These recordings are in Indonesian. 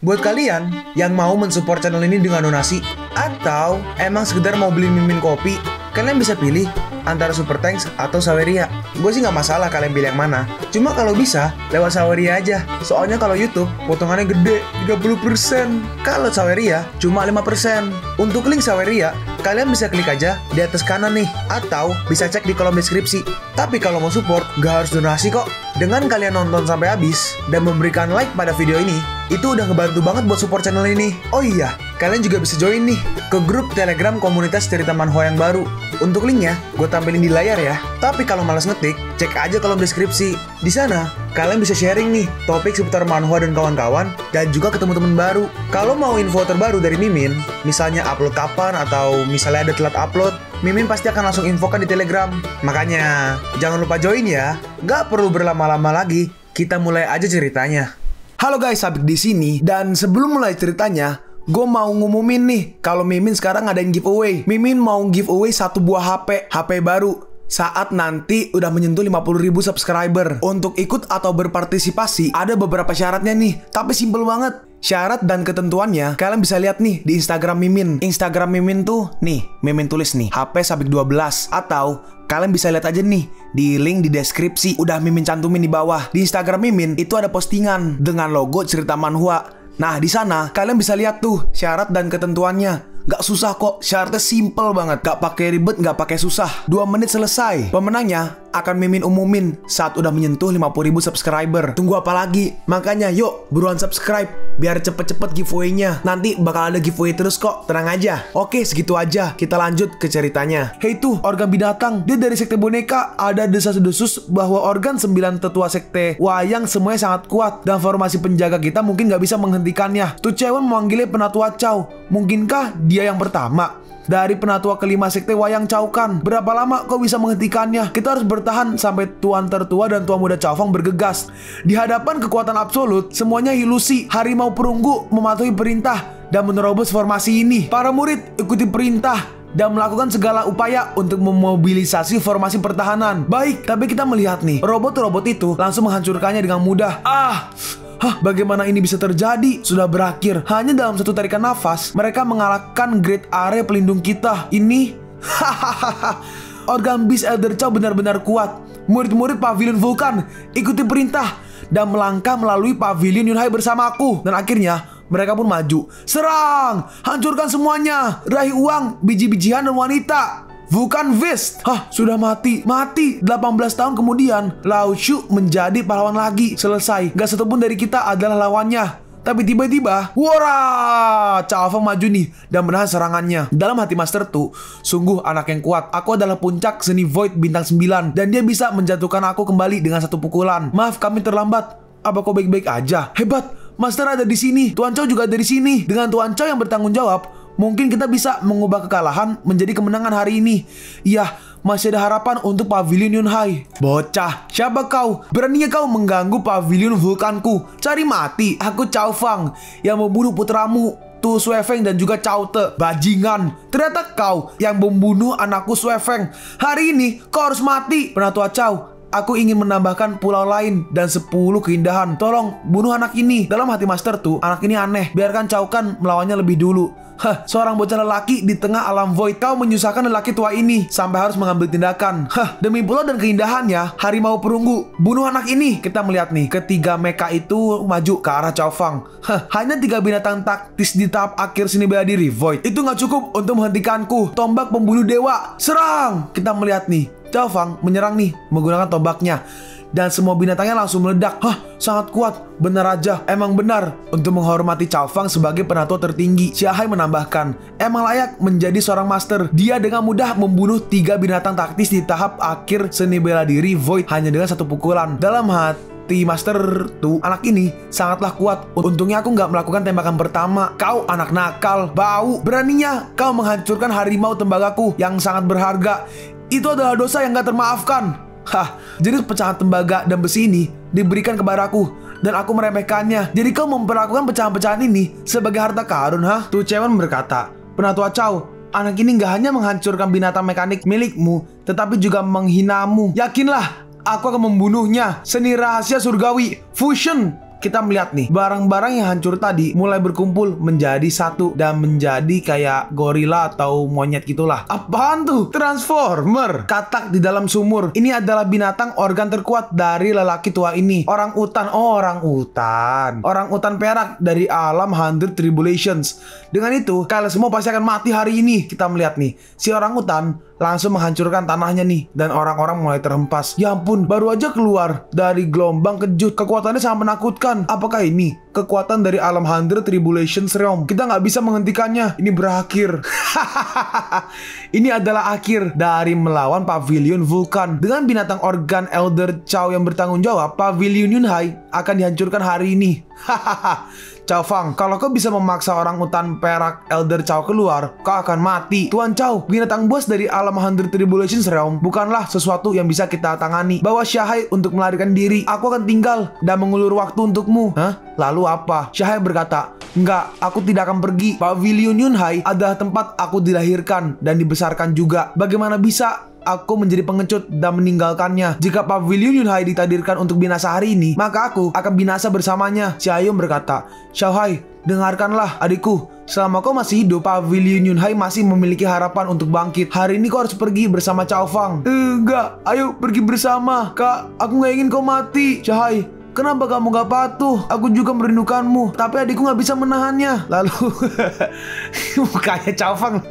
Buat kalian yang mau mensupport channel ini dengan donasi, atau emang sekedar mau beli mimin kopi, kalian bisa pilih antara Super Thanks atau Saweria. Gue sih nggak masalah kalian pilih yang mana. Cuma kalau bisa, lewat Saweria aja. Soalnya kalau YouTube, potongannya gede, 30%. Kalau Saweria, cuma 5%. Untuk link Saweria, kalian bisa klik aja di atas kanan nih. Atau bisa cek di kolom deskripsi. Tapi kalau mau support, nggak harus donasi kok. Dengan kalian nonton sampai habis, dan memberikan like pada video ini, itu udah ngebantu banget buat support channel ini. Oh iya, kalian juga bisa join nih ke grup Telegram komunitas cerita manhwa yang baru. Untuk linknya, gue tampilin di layar ya. Tapi kalau malas ngetik, cek aja kolom deskripsi. Di sana, kalian bisa sharing nih topik seputar manhwa dan kawan-kawan, dan juga ketemu teman baru. Kalau mau info terbaru dari Mimin, misalnya upload kapan atau misalnya ada telat upload, Mimin pasti akan langsung infokan di Telegram. Makanya, jangan lupa join ya. Nggak perlu berlama-lama lagi, kita mulai aja ceritanya. Halo guys, Sabik di sini, dan sebelum mulai ceritanya, gue mau ngumumin nih kalau Mimin sekarang ngadain giveaway. Mimin mau giveaway satu buah HP baru saat nanti udah menyentuh 50.000 subscriber. Untuk ikut atau berpartisipasi ada beberapa syaratnya nih, tapi simple banget. Syarat dan ketentuannya kalian bisa lihat nih di Instagram Mimin. Instagram Mimin tuh nih, Mimin tulis nih HP Sabik 12, atau kalian bisa lihat aja nih di link di deskripsi, udah Mimin cantumin di bawah. Di Instagram Mimin itu ada postingan dengan logo cerita manhwa. Nah, di sana kalian bisa lihat tuh syarat dan ketentuannya. Gak susah kok, syaratnya simple banget. Gak pakai ribet, gak pakai susah. 2 menit selesai. Pemenangnya akan Mimin umumin saat udah menyentuh 50.000 subscriber. Tunggu apa lagi? Makanya yuk, buruan subscribe biar cepet-cepet giveaway-nya. Nanti bakal ada giveaway terus kok, tenang aja. Oke, segitu aja. Kita lanjut ke ceritanya. Hey tuh, organ binatang. Dia dari sekte boneka. Ada desas-desus bahwa organ 9 tetua sekte wayang semuanya sangat kuat, dan formasi penjaga kita mungkin gak bisa menghentikannya. Tuh cewek memanggilnya Penatua Chow. Mungkinkah dia yang pertama? Dari penatua kelima sekte wayang Chowkan. Berapa lama kau bisa menghentikannya? Kita harus bertahan sampai tuan tertua dan tua muda Chowfang bergegas. Di hadapan kekuatan absolut, semuanya ilusi. Harimau perunggu mematuhi perintah dan menerobos formasi ini. Para murid ikuti perintah dan melakukan segala upaya untuk memobilisasi formasi pertahanan. Baik, tapi kita melihat nih, robot-robot itu langsung menghancurkannya dengan mudah. Bagaimana ini bisa terjadi? Sudah berakhir. Hanya dalam satu tarikan nafas, mereka mengalahkan Great Area pelindung kita. Ini organ Beast Elder Chow benar-benar kuat. Murid-murid Pavilion Vulkan ikuti perintah dan melangkah melalui Pavilion Yunhai bersamaku. Dan akhirnya mereka pun maju. Serang! Hancurkan semuanya! Raih uang, biji-bijian dan wanita. Vulkan Fist. Sudah mati. 18 tahun kemudian, Lao Shu menjadi pahlawan lagi. Selesai. Gak satupun dari kita adalah lawannya. Tapi tiba-tiba, wara! Chowfang maju nih dan menahan serangannya. Dalam hati Master Tu, sungguh anak yang kuat. Aku adalah puncak seni Void bintang 9, dan dia bisa menjatuhkan aku kembali dengan satu pukulan. Maaf, kami terlambat. Apa kau baik-baik aja? Hebat. Master ada di sini. Tuan Chow juga ada di sini. Dengan Tuan Chow yang bertanggung jawab, mungkin kita bisa mengubah kekalahan menjadi kemenangan hari ini. Iya, masih ada harapan untuk Pavilion Yunhai. Bocah, siapa kau? Beraninya kau mengganggu Pavilion Vulkanku? Cari mati, aku Chowfang yang membunuh putramu Tu Suefeng dan juga Chow Te. Bajingan, ternyata kau yang membunuh anakku Suefeng. Hari ini kau harus mati. Penatua Chow, aku ingin menambahkan pulau lain dan 10 keindahan. Tolong bunuh anak ini. Dalam hati Master Tu, anak ini aneh. Biarkan Chowkan melawannya lebih dulu. Seorang bocah lelaki di tengah alam void. Kau menyusahkan lelaki tua ini sampai harus mengambil tindakan. Demi pulau dan keindahannya, harimau perunggu, bunuh anak ini. Kita melihat nih, ketiga mecha itu maju ke arah Chowfang. Hanya 3 binatang taktis di tahap akhir seni bela diri void. Itu nggak cukup untuk menghentikanku. Tombak pembunuh dewa, serang! Kita melihat nih, Chowfang menyerang nih menggunakan tombaknya, dan semua binatangnya langsung meledak. Sangat kuat. Benar aja, emang benar. Untuk menghormati Chowfang sebagai penatua tertinggi, Xiahai menambahkan, emang layak menjadi seorang master. Dia dengan mudah membunuh 3 binatang taktis di tahap akhir seni bela diri Void hanya dengan satu pukulan. Dalam hati Master Tu, anak ini sangatlah kuat. Untungnya aku nggak melakukan tembakan pertama. Kau anak nakal, bau. Beraninya kau menghancurkan harimau tembagaku yang sangat berharga. Itu adalah dosa yang gak termaafkan. Jadi pecahan tembaga dan besi ini diberikan kepadaku dan aku meremehkannya. Jadi kau memperlakukan pecahan-pecahan ini sebagai harta karun, Tu Chewan berkata, Penatua Chow, anak ini gak hanya menghancurkan binatang mekanik milikmu, tetapi juga menghinamu. Yakinlah, aku akan membunuhnya. Seni rahasia surgawi, Fusion, kita melihat nih, barang-barang yang hancur tadi mulai berkumpul menjadi satu dan menjadi kayak gorila atau monyet gitulah. Apaan tuh? Transformer. Katak di dalam sumur. Ini adalah binatang organ terkuat dari lelaki tua ini. Orang utan. Oh, orang utan. Orang utan perak dari alam Hundred Tribulations. Dengan itu, kalian semua pasti akan mati hari ini. Kita melihat nih, si orang utan langsung menghancurkan tanahnya nih, dan orang-orang mulai terhempas. Ya ampun, baru aja keluar dari gelombang kejut. Kekuatannya sangat menakutkan. Apakah ini kekuatan dari alam Hundred Tribulations Realm? Kita nggak bisa menghentikannya. Ini berakhir. Ini adalah akhir dari melawan Pavilion Vulkan. Dengan binatang organ Elder Chow yang bertanggung jawab, Pavilion Yunhai akan dihancurkan hari ini. Chow Fang, kalau kau bisa memaksa orang utan perak Elder Chow keluar, kau akan mati. Tuan Chow, binatang buas dari alam Hundred Tribulations Realm bukanlah sesuatu yang bisa kita tangani. Bawa Shahai untuk melarikan diri. Aku akan tinggal dan mengulur waktu untukmu. Hah? Lalu apa? Shahai berkata, enggak, aku tidak akan pergi. Pavilion Yunhai adalah tempat aku dilahirkan dan dibesarkan juga. Bagaimana bisa aku menjadi pengecut dan meninggalkannya? Jika Pavilion Yunhai ditakdirkan untuk binasa hari ini, maka aku akan binasa bersamanya. Xiaoyong berkata, Xiaohai, dengarkanlah adikku. Selama kau masih hidup, Pavilion Yunhai masih memiliki harapan untuk bangkit. Hari ini kau harus pergi bersama Chow Fang. Enggak, ayo pergi bersama. Kak, aku nggak ingin kau mati. Xiaohai, kenapa kamu gak patuh? Aku juga merindukanmu, tapi adikku gak bisa menahannya. Lalu mukanya Chow Fang.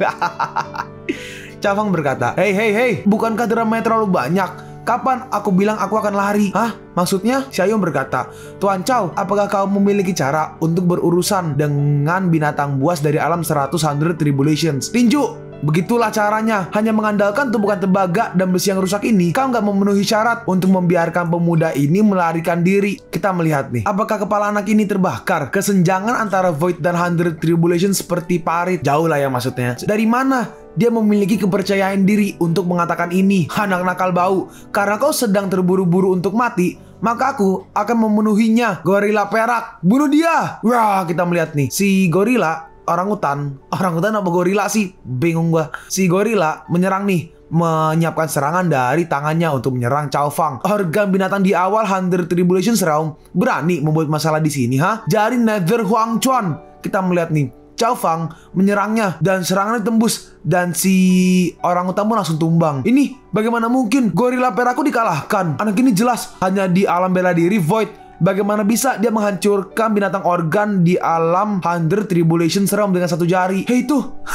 Chow Fang berkata, Hei, bukankah dramanya terlalu banyak? Kapan aku bilang aku akan lari? Hah? Maksudnya? Xiaoyong berkata, Tuan Chow, apakah kau memiliki cara untuk berurusan dengan binatang buas dari alam 100 Hundred Tribulations? Tinju! Begitulah caranya. Hanya mengandalkan tumpukan tembaga dan besi yang rusak ini, kau nggak memenuhi syarat untuk membiarkan pemuda ini melarikan diri. Kita melihat nih, apakah kepala anak ini terbakar? Kesenjangan antara Void dan Hundred Tribulation seperti parit. Jauh lah ya maksudnya. Dari mana dia memiliki kepercayaan diri untuk mengatakan ini? Anak nakal bau. Karena kau sedang terburu-buru untuk mati, maka aku akan memenuhinya. Gorila perak, bunuh dia. Wah, kita melihat nih, si gorila orang utan apa gorila sih? Bingung gua. Si gorila menyerang nih, menyiapkan serangan dari tangannya untuk menyerang Chow Fang. Organ binatang di awal Hundred Tribulations Realm berani membuat masalah di sini, ha? Jari Nether Huang Chuan. Kita melihat nih, Chow Fang menyerangnya dan serangannya tembus dan si orang utan pun langsung tumbang. Ini bagaimana mungkin? Gorila perakku dikalahkan. Anak ini jelas hanya di alam bela diri Void. Bagaimana bisa dia menghancurkan binatang organ di alam Hundred Tribulation Realm dengan satu jari? Hei tuh,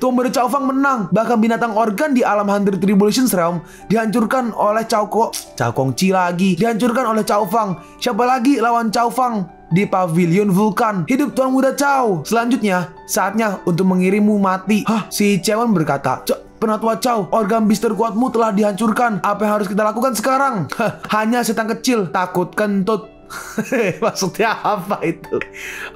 Tuan Muda Chow Fang menang. Bahkan binatang organ di alam Hundred Tribulation Realm dihancurkan oleh Chow Kong Chi lagi. Dihancurkan oleh Chow Fang. Siapa lagi lawan Chow Fang di Pavilion Vulkan? Hidup Tuan Muda Chow. Selanjutnya, saatnya untuk mengirimmu mati. Hah? Si Chewan berkata, Penatua Chow, organ bis terkuatmu telah dihancurkan. Apa yang harus kita lakukan sekarang? Hanya setan kecil, takut kentut. Maksudnya apa itu?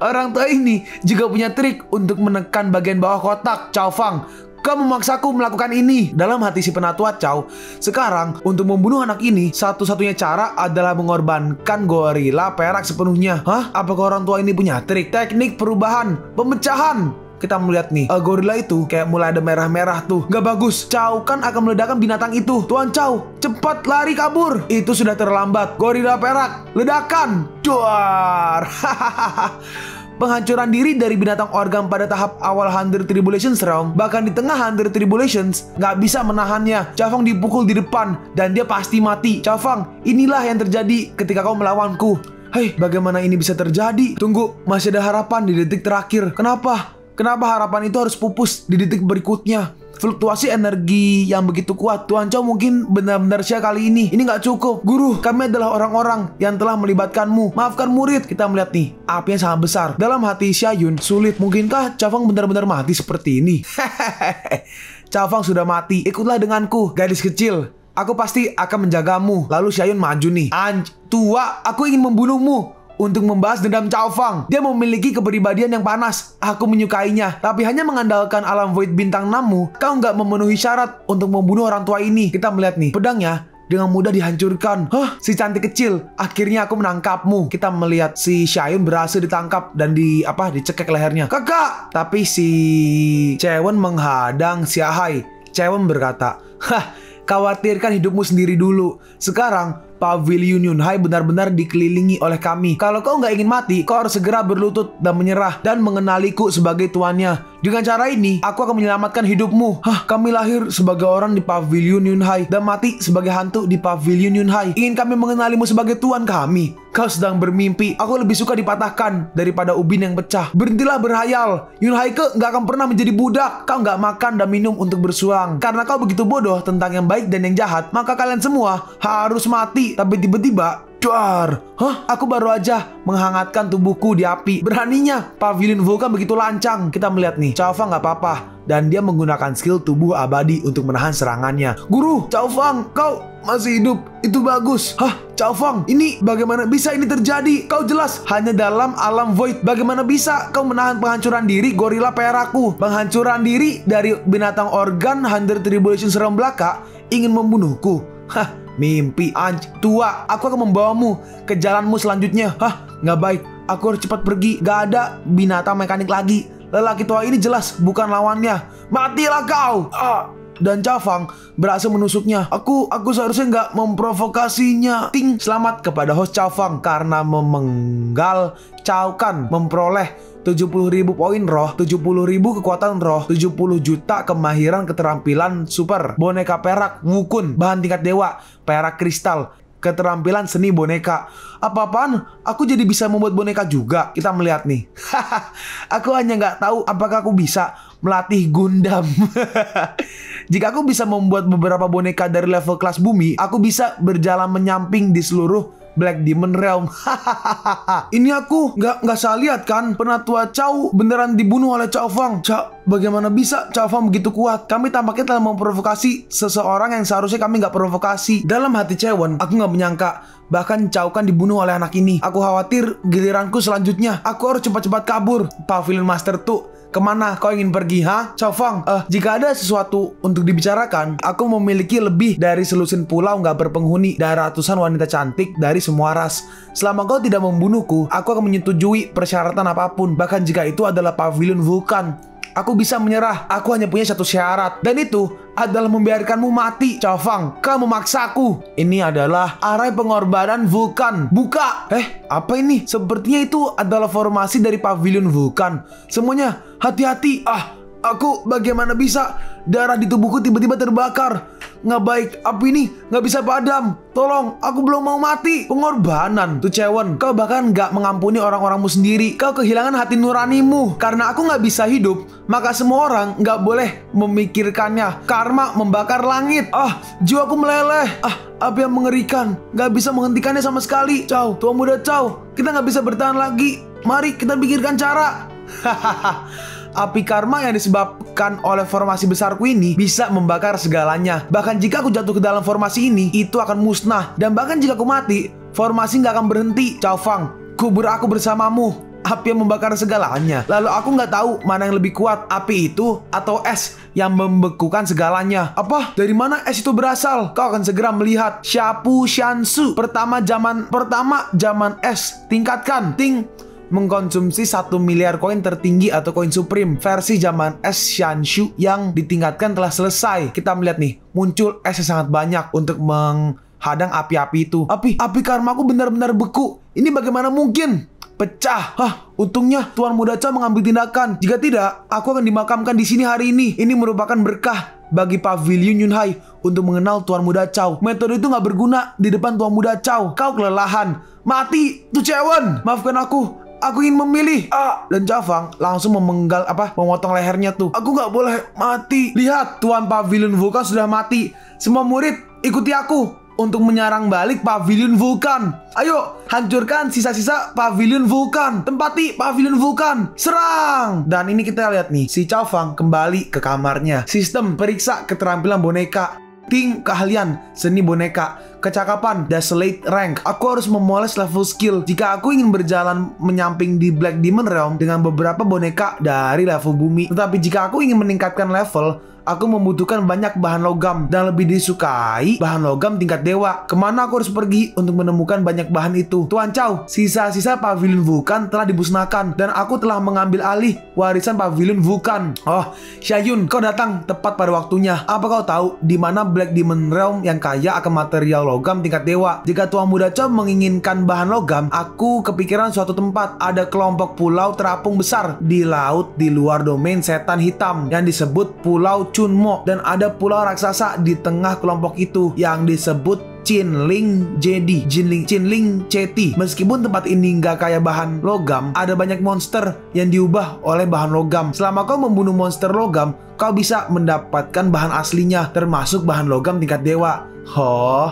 Orang tua ini juga punya trik untuk menekan bagian bawah kotak. Chow Fang, kau memaksaku melakukan ini. Dalam hati si Penatua Chow, sekarang untuk membunuh anak ini, satu-satunya cara adalah mengorbankan gorila perak sepenuhnya. Hah? Apakah orang tua ini punya trik? Teknik perubahan, pemecahan. Kita melihat nih, gorila itu kayak mulai ada merah-merah tuh. Gak bagus. Chow kan akan meledakkan binatang itu. Tuan Chow, cepat lari kabur. Itu sudah terlambat. Gorila perak, ledakan. Duar. Penghancuran diri dari binatang organ pada tahap awal Hundred Tribulations Realm, bahkan di tengah Hundred Tribulations, nggak bisa menahannya. Chow Fang dipukul di depan dan dia pasti mati. Chow Fang, inilah yang terjadi ketika kau melawanku. Hei, bagaimana ini bisa terjadi? Tunggu, masih ada harapan di detik terakhir. Kenapa harapan itu harus pupus di detik berikutnya? Fluktuasi energi yang begitu kuat. Tuan Chow mungkin benar-benar sia kali ini. Ini nggak cukup. Guru, kami adalah orang-orang yang telah melibatkanmu. Maafkan murid. Kita melihat nih, api yang sangat besar. Dalam hati Xiaoyun sulit. Mungkinkah Chow Fang benar-benar mati seperti ini? Chow Fang sudah mati. Ikutlah denganku, gadis kecil. Aku pasti akan menjagamu. Lalu Xiaoyun maju nih. Tua, aku ingin membunuhmu untuk membahas dendam Chow Fang. Dia memiliki kepribadian yang panas. Aku menyukainya. Tapi hanya mengandalkan alam Void bintang 6-mu, kau nggak memenuhi syarat untuk membunuh orang tua ini. Kita melihat nih, pedangnya dengan mudah dihancurkan. Hah? Si cantik kecil, akhirnya aku menangkapmu. Kita melihat si Xiaoyun berhasil ditangkap dan dicekek lehernya. Kakak! Tapi si Chewan menghadang Xiahai. Chewan berkata, khawatirkan hidupmu sendiri dulu. Sekarang, Pavilion Yunhai benar-benar dikelilingi oleh kami. Kalau kau nggak ingin mati, kau harus segera berlutut dan menyerah dan mengenaliku sebagai tuannya. Dengan cara ini, aku akan menyelamatkan hidupmu. Kami lahir sebagai orang di Pavilion Yunhai dan mati sebagai hantu di Pavilion Yunhai. Ingin kami mengenalimu sebagai tuan kami. Kau sedang bermimpi. Aku lebih suka dipatahkan daripada ubin yang pecah. Berhentilah berhayal. Yunhaike nggak akan pernah menjadi budak. Kau nggak makan dan minum untuk bersuang. Karena kau begitu bodoh tentang yang baik dan yang jahat, maka kalian semua harus mati. Tapi tiba-tiba, duar. Aku baru aja menghangatkan tubuhku di api. Beraninya Pavilion Vulkan begitu lancang. Kita melihat nih, Cao Fang nggak apa-apa. Dan dia menggunakan skill tubuh abadi untuk menahan serangannya. Guru, Cao Fang, kau masih hidup. Itu bagus. Cao Fang, ini bagaimana bisa ini terjadi? Kau jelas hanya dalam alam void. Bagaimana bisa kau menahan penghancuran diri gorila perakku? Penghancuran diri dari binatang organ 100 Tribulation seram belaka ingin membunuhku. Mimpi tua. Aku akan membawamu ke jalanmu selanjutnya. Nggak baik. Aku harus cepat pergi. Gak ada binatang mekanik lagi. Lelaki tua ini jelas bukan lawannya. Matilah kau. Dan Cao Fang berhasil menusuknya. Aku seharusnya nggak memprovokasinya. Ting, selamat kepada host Cao Fang karena memenggal Cao Kan memperoleh 70.000 poin roh, 70.000 kekuatan roh, 70 juta kemahiran keterampilan super. Boneka perak Wukun, bahan tingkat dewa, perak kristal, keterampilan seni boneka. Apa-apaan? Aku jadi bisa membuat boneka juga. Kita melihat nih. Aku hanya nggak tahu apakah aku bisa melatih Gundam. Jika aku bisa membuat beberapa boneka dari level kelas bumi, aku bisa berjalan menyamping di seluruh Black Demon Realm. Ini aku nggak salah lihat kan? Penatua Cao beneran dibunuh oleh Cao Fang. Bagaimana bisa Cao Fang begitu kuat? Kami tampaknya telah memprovokasi seseorang yang seharusnya kami nggak provokasi. Dalam hati Chewen, aku nggak menyangka bahkan Cao Kan dibunuh oleh anak ini. Aku khawatir giliranku selanjutnya. Aku harus cepat-cepat kabur. Pavilion Master tuh. Kemana kau ingin pergi, Cao Fang? Jika ada sesuatu untuk dibicarakan, aku memiliki lebih dari selusin pulau nggak berpenghuni dan ratusan wanita cantik dari semua ras. Selama kau tidak membunuhku, aku akan menyetujui persyaratan apapun, bahkan jika itu adalah Pavilion Vulkan. Aku bisa menyerah. Aku hanya punya satu syarat, dan itu adalah membiarkanmu mati. Cao Fang, kau memaksaku. Ini adalah arai pengorbanan Vulkan. Buka! Apa ini? Sepertinya itu adalah formasi dari Pavilion Vulkan. Semuanya, hati-hati. Aku bagaimana bisa? Darah di tubuhku tiba-tiba terbakar. Nggak baik, api ini nggak bisa padam. Tolong, aku belum mau mati. Pengorbanan, tuh Chewen. Kau bahkan nggak mengampuni orang-orangmu sendiri. Kau kehilangan hati nuranimu. Karena aku nggak bisa hidup, maka semua orang nggak boleh memikirkannya. Karma membakar langit. Jiwaku meleleh. Api yang mengerikan. Nggak bisa menghentikannya sama sekali. Cao, tua muda Cao, kita nggak bisa bertahan lagi. Mari kita pikirkan cara. Api karma yang disebabkan oleh formasi besarku ini bisa membakar segalanya. Bahkan jika aku jatuh ke dalam formasi ini, itu akan musnah. Dan bahkan jika aku mati, formasi nggak akan berhenti. Cao Fang, kubur aku bersamamu. Api yang membakar segalanya. Lalu aku nggak tahu mana yang lebih kuat, api itu atau es yang membekukan segalanya. Apa? Dari mana es itu berasal? Kau akan segera melihat. Shapu Shansu. Pertama zaman es. Tingkatkan. Ting. Mengkonsumsi 1 miliar koin tertinggi atau koin supreme. Versi zaman es Shanshu yang ditingkatkan telah selesai. Kita melihat nih, muncul es yang sangat banyak untuk menghadang api-api itu. Api karmaku benar-benar beku. Ini bagaimana mungkin? Pecah. Untungnya Tuan Muda Cao mengambil tindakan. Jika tidak, aku akan dimakamkan di sini hari ini. Ini merupakan berkah bagi Pavilion Yunhai untuk mengenal Tuan Muda Cao. Metode itu nggak berguna di depan Tuan Muda Cao. Kau kelelahan. Mati, tuh Chewen. Maafkan aku. Aku ingin memilih. Dan Cao Fang langsung memotong lehernya tuh. Aku nggak boleh mati. Lihat, Tuan Pavilion Vulkan sudah mati. Semua murid, ikuti aku untuk menyerang balik Pavilion Vulkan. Ayo, hancurkan sisa-sisa Pavilion Vulkan. Tempati Pavilion Vulkan. Serang! Dan ini kita lihat nih, si Cao Fang kembali ke kamarnya. Sistem periksa keterampilan boneka. Ting, keahlian, seni boneka, kecakapan, desolate rank. Aku harus memoles level skill jika aku ingin berjalan menyamping di Black Demon Realm dengan beberapa boneka dari level bumi. Tetapi jika aku ingin meningkatkan level, aku membutuhkan banyak bahan logam dan lebih disukai bahan logam tingkat dewa. Kemana aku harus pergi untuk menemukan banyak bahan itu? Tuan Cao, sisa-sisa Pavilion Vulkan telah dimusnahkan dan aku telah mengambil alih warisan Pavilion Vulkan. Xiayun, kau datang tepat pada waktunya. Apa kau tahu di mana Black Demon Realm yang kaya akan material logam tingkat dewa. Jika Tuan Muda Chow menginginkan bahan logam, aku kepikiran suatu tempat. Ada kelompok pulau terapung besar di laut di luar domain setan hitam yang disebut Pulau Chunmo, dan ada pulau raksasa di tengah kelompok itu yang disebut Chinling Jedi, Chinling Ceti. Meskipun tempat ini nggak kaya bahan logam, ada banyak monster yang diubah oleh bahan logam. Selama kau membunuh monster logam, kau bisa mendapatkan bahan aslinya, termasuk bahan logam tingkat dewa.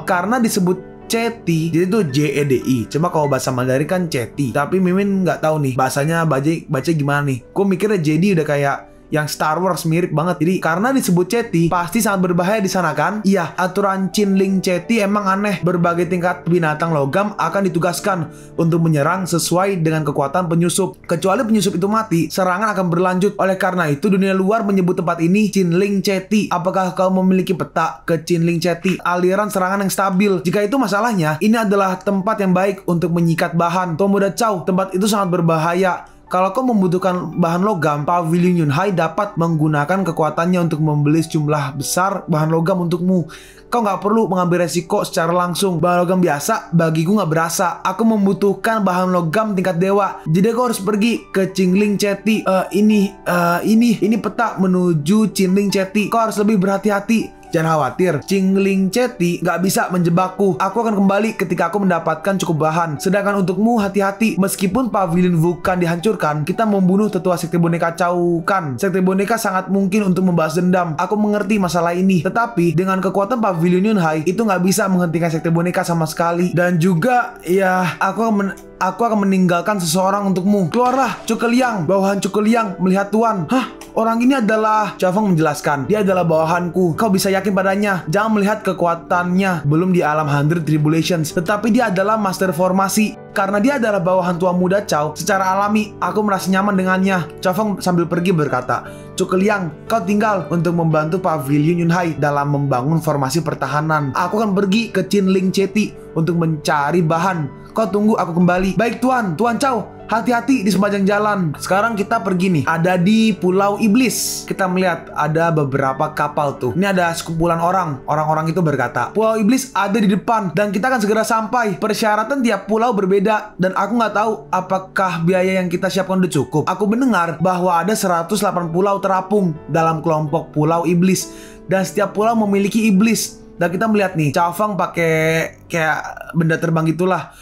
Karena disebut Ceti, jadi itu JEDI. Cuma kalau bahasa Mandarin kan Ceti. Tapi Mimin nggak tahu nih bahasanya baca gimana nih. Gue mikirnya Jedi udah kayak yang Star Wars, mirip banget. Jadi karena disebut Ceti, pasti sangat berbahaya di sana kan? Iya, aturan Chinling Ceti emang aneh. Berbagai tingkat binatang logam akan ditugaskan untuk menyerang sesuai dengan kekuatan penyusup. Kecuali penyusup itu mati, serangan akan berlanjut. Oleh karena itu, dunia luar menyebut tempat ini Chinling Ceti. Apakah kau memiliki peta ke Chinling Ceti? Aliran serangan yang stabil. Jika itu masalahnya, ini adalah tempat yang baik untuk menyikat bahan. Tuan Muda Chow, tempat itu sangat berbahaya. Kalau kau membutuhkan bahan logam, Pavilion Yunhai dapat menggunakan kekuatannya untuk membeli sejumlah besar bahan logam untukmu. Kau nggak perlu mengambil resiko secara langsung. Bahan logam biasa bagiku nggak berasa. Aku membutuhkan bahan logam tingkat dewa. Jadi kau harus pergi ke Chinling Ceti. Ini peta menuju Chinling Ceti. Kau harus lebih berhati-hati. Jangan khawatir, Chinling Ceti nggak bisa menjebakku. Aku akan kembali ketika aku mendapatkan cukup bahan. Sedangkan untukmu, hati-hati. Meskipun Pavilion Vulkan dihancurkan, kita membunuh tetua sekte boneka Chow Kan. Sekte boneka sangat mungkin untuk membahas dendam. Aku mengerti masalah ini. Tetapi dengan kekuatan Pavilion Yunhai, itu nggak bisa menghentikan sekte boneka sama sekali. Dan juga, ya, aku akan meninggalkan seseorang untukmu. Keluarlah, Cuke Liang. Bawahan Cuke Liang melihat Tuan. Orang ini adalah... Chow Feng menjelaskan, dia adalah bawahanku. Kau bisa yakin padanya. Jangan melihat kekuatannya belum di alam 100 Tribulations, tetapi dia adalah master formasi. Karena dia adalah bawahan Tuan Muda Chow, secara alami aku merasa nyaman dengannya. Chow Feng sambil pergi berkata, Cuke Liang, kau tinggal untuk membantu Pavilion Yunhai dalam membangun formasi pertahanan. Aku akan pergi ke Chinling Ceti untuk mencari bahan. Kau tunggu aku kembali. Baik Tuan Chow, hati-hati di sepanjang jalan. Sekarang kita pergi nih. Ada di Pulau Iblis. Kita melihat ada beberapa kapal tuh. Ini ada sekumpulan orang. Orang-orang itu berkata, Pulau Iblis ada di depan dan kita akan segera sampai. Persyaratan tiap pulau berbeda dan aku nggak tahu apakah biaya yang kita siapkan udah cukup. Aku mendengar bahwa ada 108 pulau terapung dalam kelompok Pulau Iblis dan setiap pulau memiliki iblis. Dan kita melihat nih, Chow Feng pakai kayak benda terbang gitulah.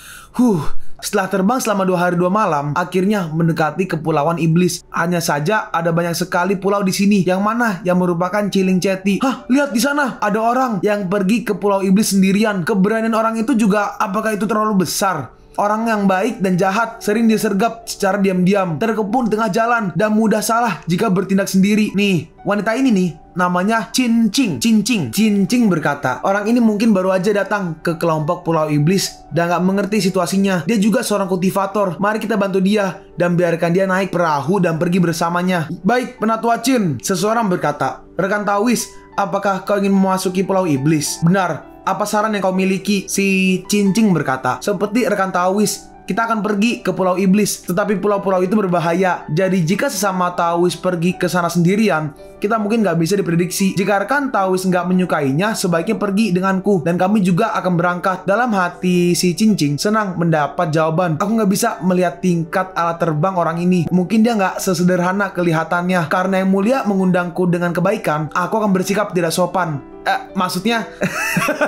Setelah terbang selama 2 hari 2 malam, akhirnya mendekati Kepulauan Iblis. Hanya saja ada banyak sekali pulau di sini. Yang mana yang merupakan Chinling Ceti. Lihat di sana ada orang yang pergi ke Pulau Iblis sendirian. Keberanian orang itu juga, apakah itu terlalu besar? Orang yang baik dan jahat sering disergap secara diam-diam, terkepung di tengah jalan, dan mudah salah jika bertindak sendiri. Nih, wanita ini nih, namanya Cincing berkata, orang ini mungkin baru aja datang ke kelompok Pulau Iblis dan gak mengerti situasinya. Dia juga seorang kultivator. Mari kita bantu dia dan biarkan dia naik perahu dan pergi bersamanya. Baik, Penatua Chin, seseorang berkata. Rekan Taois, apakah kau ingin memasuki Pulau Iblis? Benar. Apa saran yang kau miliki? Si Cincing berkata, seperti rekan Taois, kita akan pergi ke Pulau Iblis, tetapi pulau-pulau itu berbahaya. Jadi jika sesama Taois pergi ke sana sendirian, kita mungkin nggak bisa diprediksi. Jika rekan Taois nggak menyukainya, sebaiknya pergi denganku, dan kami juga akan berangkat. Dalam hati si Cincing senang mendapat jawaban. Aku nggak bisa melihat tingkat alat terbang orang ini. Mungkin dia nggak sesederhana kelihatannya. Karena yang mulia mengundangku dengan kebaikan, aku akan bersikap tidak sopan. Maksudnya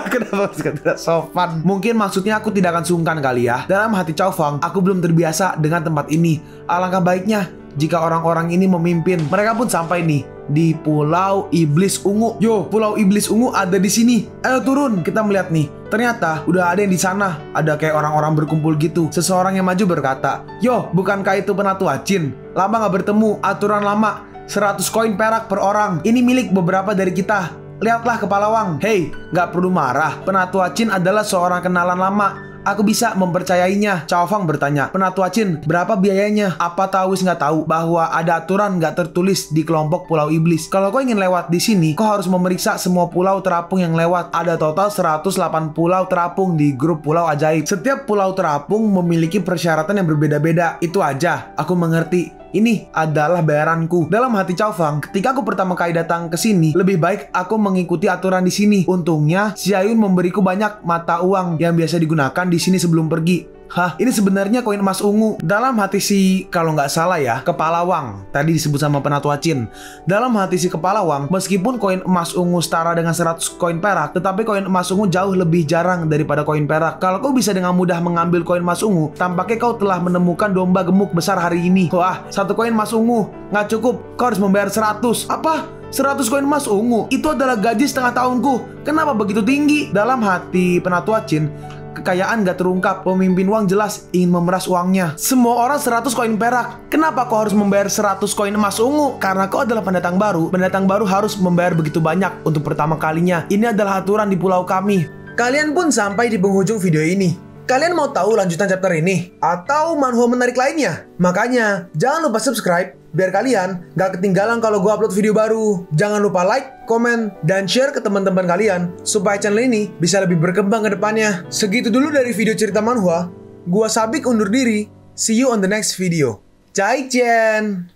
kenapa tidak sopan? Mungkin maksudnya aku tidak akan sungkan kali ya. Dalam hati Chow Feng, aku belum terbiasa dengan tempat ini. Alangkah baiknya jika orang-orang ini memimpin. Mereka pun sampai nih di Pulau Iblis Ungu. Yo, Pulau Iblis Ungu ada di sini. Ayo turun, kita melihat nih. Ternyata udah ada yang di sana. Ada kayak orang-orang berkumpul gitu. Seseorang yang maju berkata, Yo, bukankah itu Penatua Chin? Lama gak bertemu, aturan lama. 100 koin perak per orang. Ini milik beberapa dari kita. Lihatlah kepala Wang. Hei, gak perlu marah. Penatua Chin adalah seorang kenalan lama. Aku bisa mempercayainya. Chow Feng bertanya, Penatua Chin, berapa biayanya? Apa Taois nggak tahu bahwa ada aturan nggak tertulis di kelompok Pulau Iblis? Kalau kau ingin lewat di sini, kau harus memeriksa semua pulau terapung yang lewat. Ada total 108 pulau terapung di grup Pulau Ajaib. Setiap pulau terapung memiliki persyaratan yang berbeda-beda. Itu aja, aku mengerti. Ini adalah bayaranku. Dalam hati Cao Fang, ketika aku pertama kali datang ke sini, lebih baik aku mengikuti aturan di sini. Untungnya, si Ayun memberiku banyak mata uang yang biasa digunakan di sini sebelum pergi. Hah, ini sebenarnya koin emas ungu. Dalam hati si, kalau nggak salah ya, Kepala Wang. Tadi disebut sama Penatua Qin. Dalam hati si Kepala Wang, meskipun koin emas ungu setara dengan 100 koin perak, tetapi koin emas ungu jauh lebih jarang daripada koin perak. Kalau kau bisa dengan mudah mengambil koin emas ungu, tampaknya kau telah menemukan domba gemuk besar hari ini. Wah, 1 koin emas ungu nggak cukup. Kau harus membayar 100. Apa? 100 koin emas ungu? Itu adalah gaji setengah tahunku. Kenapa begitu tinggi? Dalam hati Penatua Qin, kekayaan gak terungkap. Pemimpin Wang jelas ingin memeras uangnya. Semua orang 100 koin perak. Kenapa kau harus membayar 100 koin emas ungu? Karena kau adalah pendatang baru. Pendatang baru harus membayar begitu banyak untuk pertama kalinya. Ini adalah aturan di pulau kami. Kalian pun sampai di penghujung video ini. Kalian mau tahu lanjutan chapter ini? Atau manhwa menarik lainnya? Makanya, jangan lupa subscribe biar kalian gak ketinggalan kalau gue upload video baru. Jangan lupa like, komen, dan share ke teman-teman kalian supaya channel ini bisa lebih berkembang ke depannya. Segitu dulu dari video cerita manhwa. Gua Sabik undur diri. See you on the next video. Zaijian.